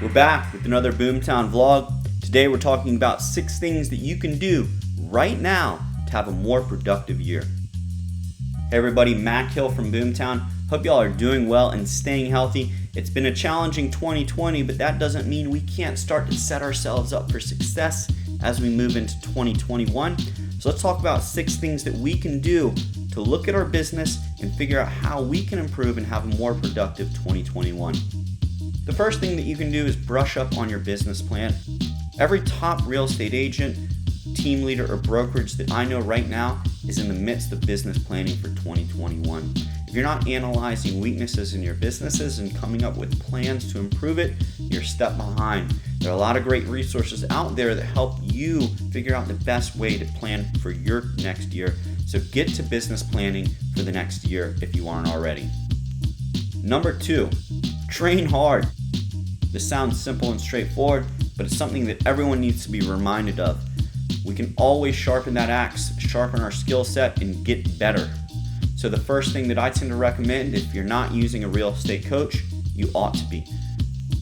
We're back with another BoomTown vlog. Today we're talking about 6 things that you can do right now to have a more productive year. Hey everybody, Mac Hill from BoomTown. Hope y'all are doing well and staying healthy. It's been a challenging 2020, but that doesn't mean we can't start to set ourselves up for success as we move into 2021. So let's talk about 6 things that we can do to look at our business and figure out how we can improve and have a more productive 2021. The first thing that you can do is brush up on your business plan. Every top real estate agent, team leader, or brokerage that I know right now is in the midst of business planning for 2021. If you're not analyzing weaknesses in your businesses and coming up with plans to improve it, you're a step behind. There are a lot of great resources out there that help you figure out the best way to plan for your next year. So get to business planning for the next year if you aren't already. Number 2, train hard. This sounds simple and straightforward, but it's something that everyone needs to be reminded of. We can always sharpen that axe, sharpen our skill set, and get better. So the first thing that I tend to recommend, if you're not using a real estate coach, you ought to be.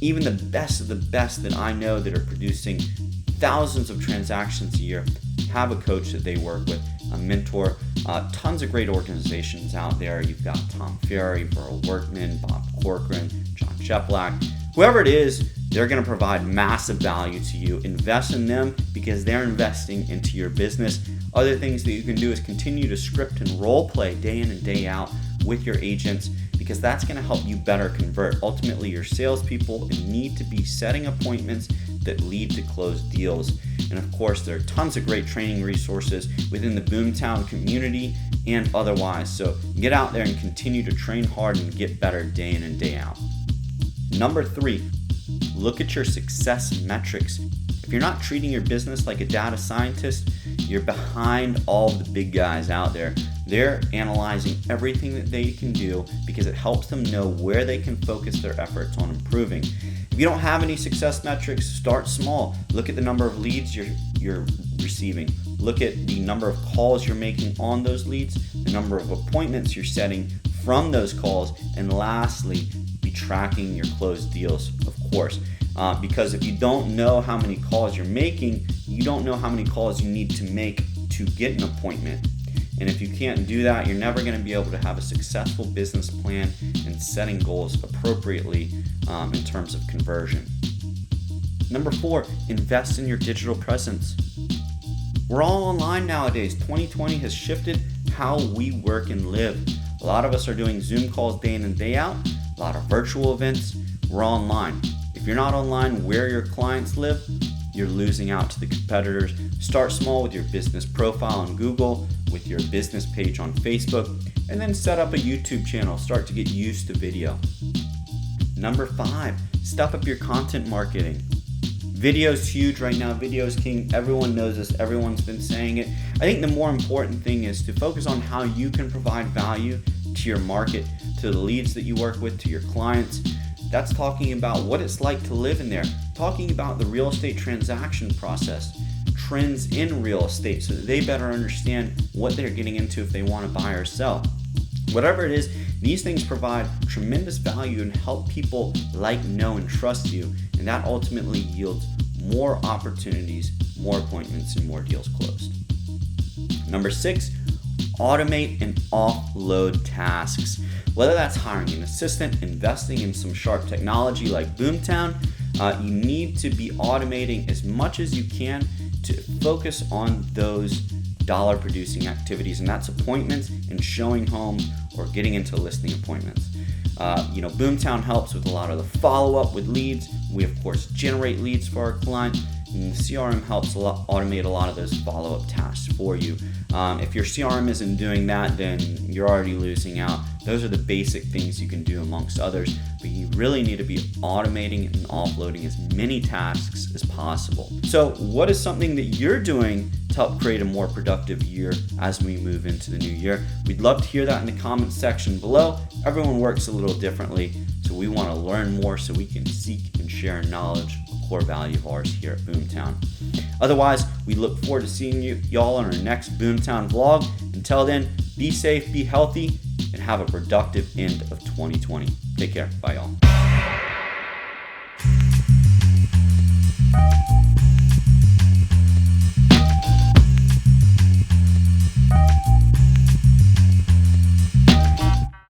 Even the best of the best that I know that are producing thousands of transactions a year have a coach that they work with, a mentor. Tons of great organizations out there. You've got Tom Ferry, Burl Workman, Bob Corcoran, John Cheplack. Whoever it is, they're going to provide massive value to you. Invest in them because they're investing into your business. Other things that you can do is continue to script and role play day in and day out with your agents, because that's going to help you better convert. Ultimately, your salespeople need to be setting appointments that lead to closed deals. And of course, there are tons of great training resources within the BoomTown community and otherwise. So get out there and continue to train hard and get better day in and day out. Number 3, look at your success metrics. If you're not treating your business like a data scientist, you're behind all the big guys out there. They're analyzing everything that they can do because it helps them know where they can focus their efforts on improving. If you don't have any success metrics, start small. Look at the number of leads you're receiving. Look at the number of calls you're making on those leads, the number of appointments you're setting from those calls, and lastly, be tracking your closed deals, of course. Because if you don't know how many calls you're making, you don't know how many calls you need to make to get an appointment. And if you can't do that, you're never going to be able to have a successful business plan and setting goals appropriately in terms of conversion. Number 4, invest in your digital presence. We're all online nowadays. 2020 has shifted how we work and live. A lot of us are doing Zoom calls day in and day out, a lot of virtual events. We're online. If you're not online where your clients live, you're losing out to the competitors. Start small with your business profile on Google, with your business page on Facebook, and then set up a YouTube channel. Start to get used to video. Number 5, step up your content marketing. Video's huge right now. Video's king. Everyone knows this. Everyone's been saying it. I think the more important thing is to focus on how you can provide value to your market, to the leads that you work with, to your clients. That's talking about what it's like to live in there. Talking about the real estate transaction process, trends in real estate so that they better understand what they're getting into if they want to buy or sell. Whatever it is, these things provide tremendous value and help people like, know, and trust you. And that ultimately yields more opportunities, more appointments, and more deals closed. Number 6, automate and offload tasks. Whether that's hiring an assistant, investing in some sharp technology like BoomTown, you need to be automating as much as you can to focus on those dollar producing activities, and that's appointments and showing homes or getting into listing appointments. BoomTown helps with a lot of the follow-up with leads. We of course generate leads for our client, and the CRM helps automate a lot of those follow-up tasks for you. If your CRM isn't doing that, then you're already losing out. Those are the basic things you can do amongst others, but you really need to be automating and offloading as many tasks as possible. So what is something that you're doing to help create a more productive year as we move into the new year? We'd love to hear that in the comments section below. Everyone works a little differently, so we want to learn more so we can seek and share knowledge, a core value of ours here at BoomTown. Otherwise, we look forward to seeing y'all on our next BoomTown vlog. Until then, be safe, be healthy, and have a productive end of 2020. Take care. Bye, y'all.